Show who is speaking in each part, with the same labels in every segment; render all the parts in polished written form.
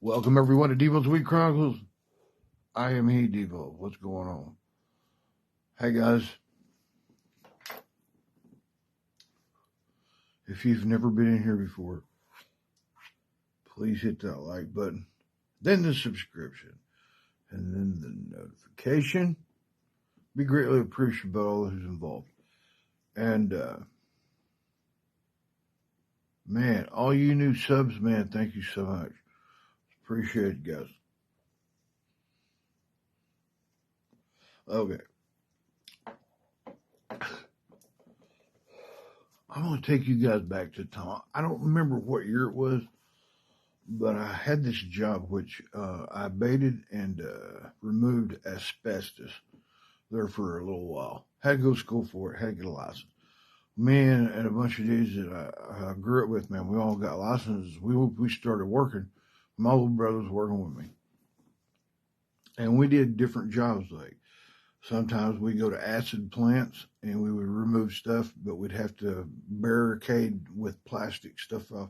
Speaker 1: Welcome everyone to Devo's Week Chronicles. I am he, Devo. What's going on? Hey guys. If you've never been in here before, please hit that like button, then the subscription, and then the notification. Be greatly appreciated by all who's involved. And man, all you new subs, man, thank you so much. Appreciate it, guys. Okay. I'm going to take you guys back to time. I don't remember what year it was, but I had this job which I abated and removed asbestos there for a little while. Had to go to school for it, had to get a license. Me and a bunch of dudes that I grew up with, man, we all got licenses. We started working. My little brother was working with me. And we did different jobs. Like sometimes we go to acid plants and we would remove stuff, but we'd have to barricade with plastic stuff off.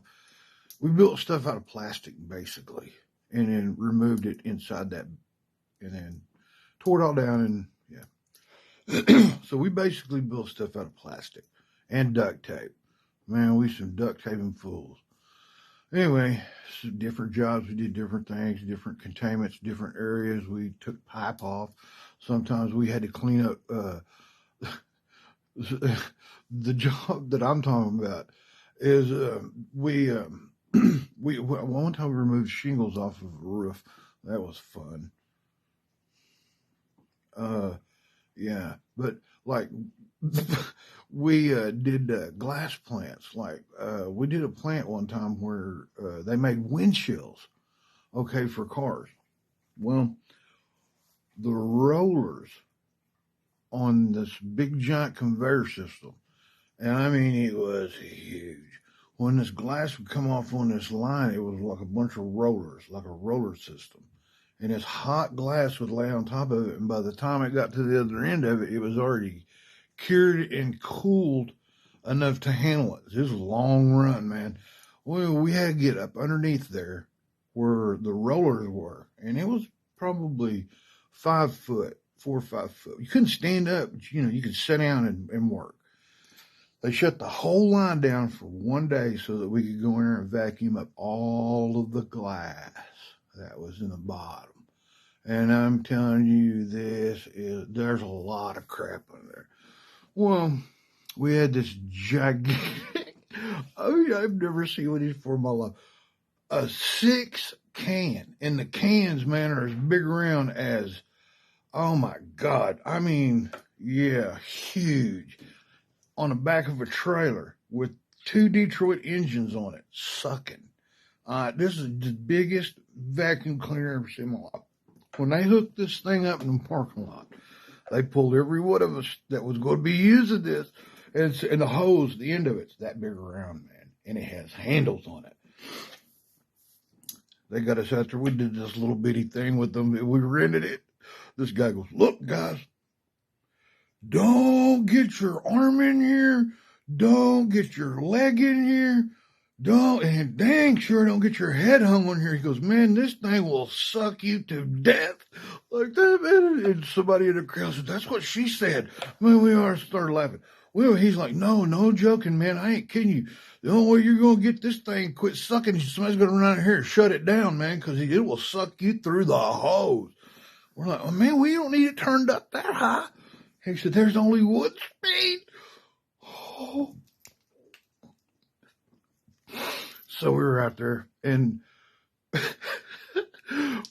Speaker 1: We built stuff out of plastic basically, and then removed it inside that, and then tore it all down. And yeah, so we basically built stuff out of plastic and duct tape. Man, we some duct taping fools. Anyway, so different jobs, we did different things, different containments, different areas. We took pipe off. Sometimes we had to clean up. The job that I'm talking about is one time we removed shingles off of a roof. That was fun. Yeah, but like we did glass plants. Like we did a plant one time where they made windshields, okay, for cars. Well, the rollers on this big giant conveyor system, and I mean it was huge. When this glass would come off on this line, it was like a bunch of rollers, like a roller system. And this hot glass would lay on top of it, and by the time it got to the other end of it, it was already cured and cooled enough to handle it. This was a long run, man. Well, we had to get up underneath there where the rollers were, and it was probably 5 foot, 4 or 5 foot. You couldn't stand up, but you could sit down and work. They shut the whole line down for one day so that we could go in there and vacuum up all of the glass that was in the bottom. And I'm telling you, there's a lot of crap in there. Well, we had this gigantic, I've never seen one of these before in my life. A 6 can, and the cans, man, are as big around as, oh my God. I mean, yeah, huge. On the back of a trailer with 2 Detroit engines on it, sucking. This is the biggest vacuum cleaner I've ever seen in my life. When they hooked this thing up in the parking lot, they pulled every one of us that was going to be using this, and the hose, the end of it's that big around, man, and it has handles on it. They got us out there. We did this little bitty thing with them. We rented it. This guy goes, "Look, guys, don't get your arm in here. Don't get your leg in here. And dang sure don't get your head hung on here." He goes, "Man, this thing will suck you to death." Like that, man. And somebody in the crowd said, "That's what she said." Man, we all started laughing. Well, he's like, no joking, man. I ain't kidding you. The only way you're going to get this thing quit sucking, somebody's going to run out here and shut it down, man, because it will suck you through the hose. We're like, "Oh, man, we don't need it turned up that high." He said, "There's only one speed." Oh. So we were out there, and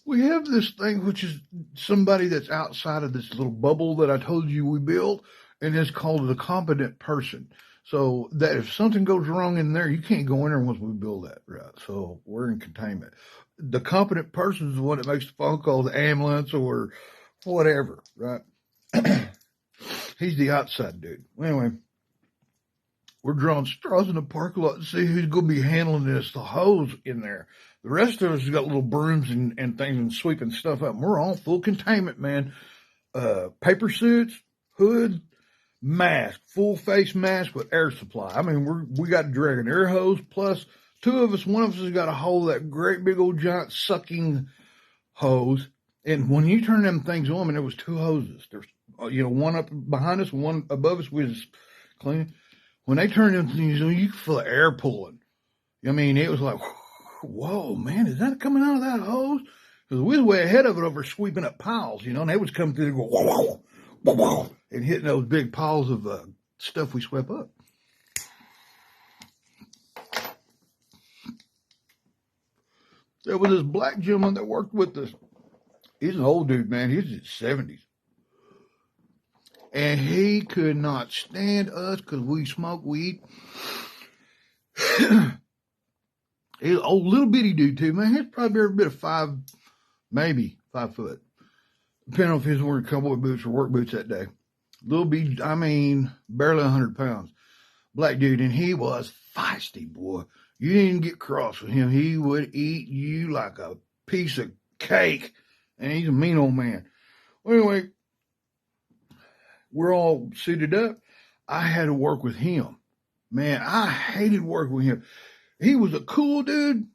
Speaker 1: we have this thing, which is somebody that's outside of this little bubble that I told you we built, and it's called the competent person. So that if something goes wrong in there, you can't go in there once we build that, right? So we're in containment. The competent person is the one that makes the phone call, the ambulance or whatever, right? He's the outside dude. Anyway, we're drawing straws in the parking lot to see who's going to be handling this, the hose in there. The rest of us has got little brooms and things and sweeping stuff up. And we're all full containment, man. Paper suits, hood, mask, full face mask with air supply. I mean, we got to drag an air hose plus two of us, one of us has got a hole, that great big old giant sucking hose. And when you turn them things on, there was two hoses. There's, one up behind us, one above us. We was cleaning. When they turned them things on, you could feel the air pulling. I mean, it was like, whoa, man, is that coming out of that hose? Because we was way ahead of it over sweeping up piles, and they was coming through, go, whoa, whoa, whoa, and hitting those big piles of stuff we swept up. There was this black gentleman that worked with us. He's an old dude, man. He's in his 70s. And he could not stand us because we smoke weed. He's an old little bitty dude, too, man. He's probably every bit of maybe 5 foot. Depending on if he's wearing cowboy boots or work boots that day. Little bitty, barely 100 pounds. Black dude, and he was feisty, boy. You didn't get cross with him. He would eat you like a piece of cake. And he's a mean old man. Well, anyway, we're all suited up. I had to work with him. Man, I hated working with him. He was a cool dude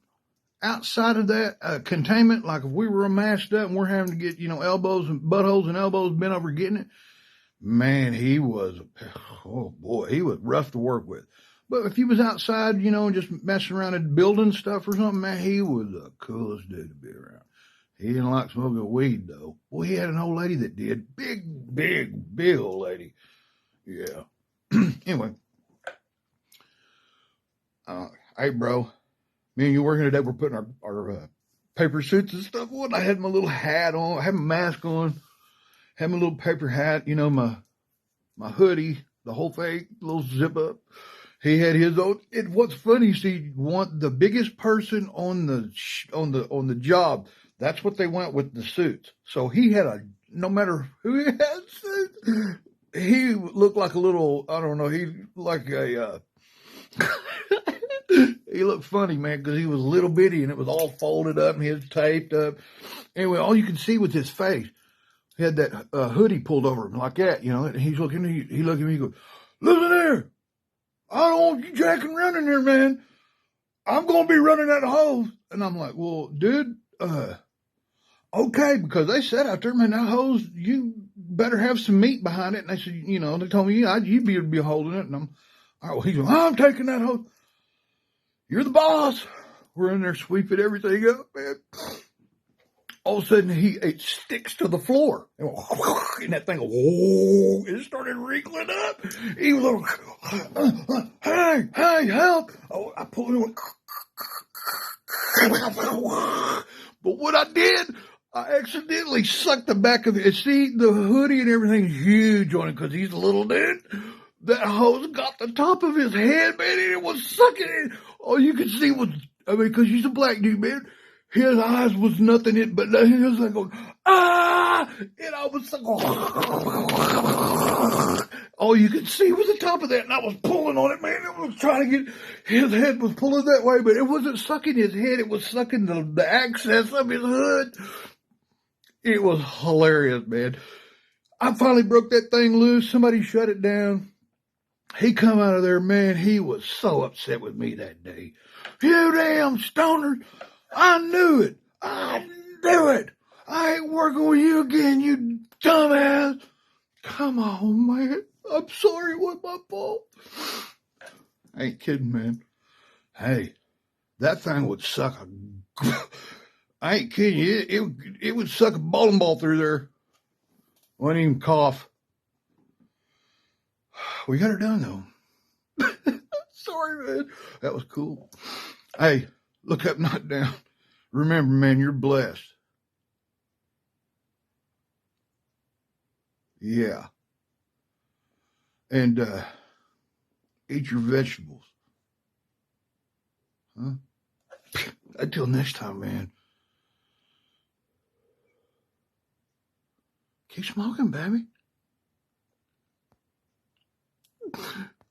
Speaker 1: outside of that containment. Like if we were masked up and we're having to get, elbows and buttholes and elbows bent over getting it. Man, he was rough to work with. But if he was outside, just messing around and building stuff or something, man, he was the coolest dude to be around. He didn't like smoking weed, though. Well, he had an old lady that did. Big old lady. Yeah. Anyway. Hey, bro. Me and you working today, we're putting our paper suits and stuff on. I had my little hat on. I had my mask on. Had my little paper hat, my hoodie, the whole thing, little zip up. He had his own. What's funny, see, the biggest person on the job. That's what they went with the suits. So he had no matter who he had suits, he looked like a little, I don't know, he like a, he looked funny, man, because he was a little bitty and it was all folded up and he was taped up. Anyway, all you can see was his face. He had that hoodie pulled over him like that, and he's looking at me, he goes, listen here, I don't want you jacking running there, man. I'm going to be running that hose. And I'm like, well, dude, okay, because they said out there, man, that hose, you better have some meat behind it. And they said, they told me, you'd be holding it. And I'm, all right, well, he's going, I'm taking that hose. You're the boss. We're in there sweeping everything up, man. All of a sudden, it sticks to the floor. And that thing, it started wrinkling up. He was like, hey, help. Oh, I pulled it. But what I did, I accidentally sucked the back of it. See, the hoodie and everything's huge on it because he's a little dude. That hose got the top of his head, man, and it was sucking it. All you could see was, because he's a black dude, man. His eyes was nothing but he was like going, ah! And I was like, all you could see was the top of that, and I was pulling on it, man. I was trying to get, his head was pulling that way, but it wasn't sucking his head. It was sucking the access of his hood. It was hilarious, man. I finally broke that thing loose. Somebody shut it down. He come out of there, man. He was so upset with me that day. You damn stoner. I knew it. I ain't working with you again, you dumbass. Come on, man. I'm sorry, it was my fault. I ain't kidding, man. Hey, that thing would suck I ain't kidding you. It would suck a bowling ball through there. Wouldn't even cough. We got her done, though. Sorry, man. That was cool. Hey, look up, not down. Remember, man, you're blessed. Yeah. And eat your vegetables. Huh? Until next time, man. Keep smoking, baby.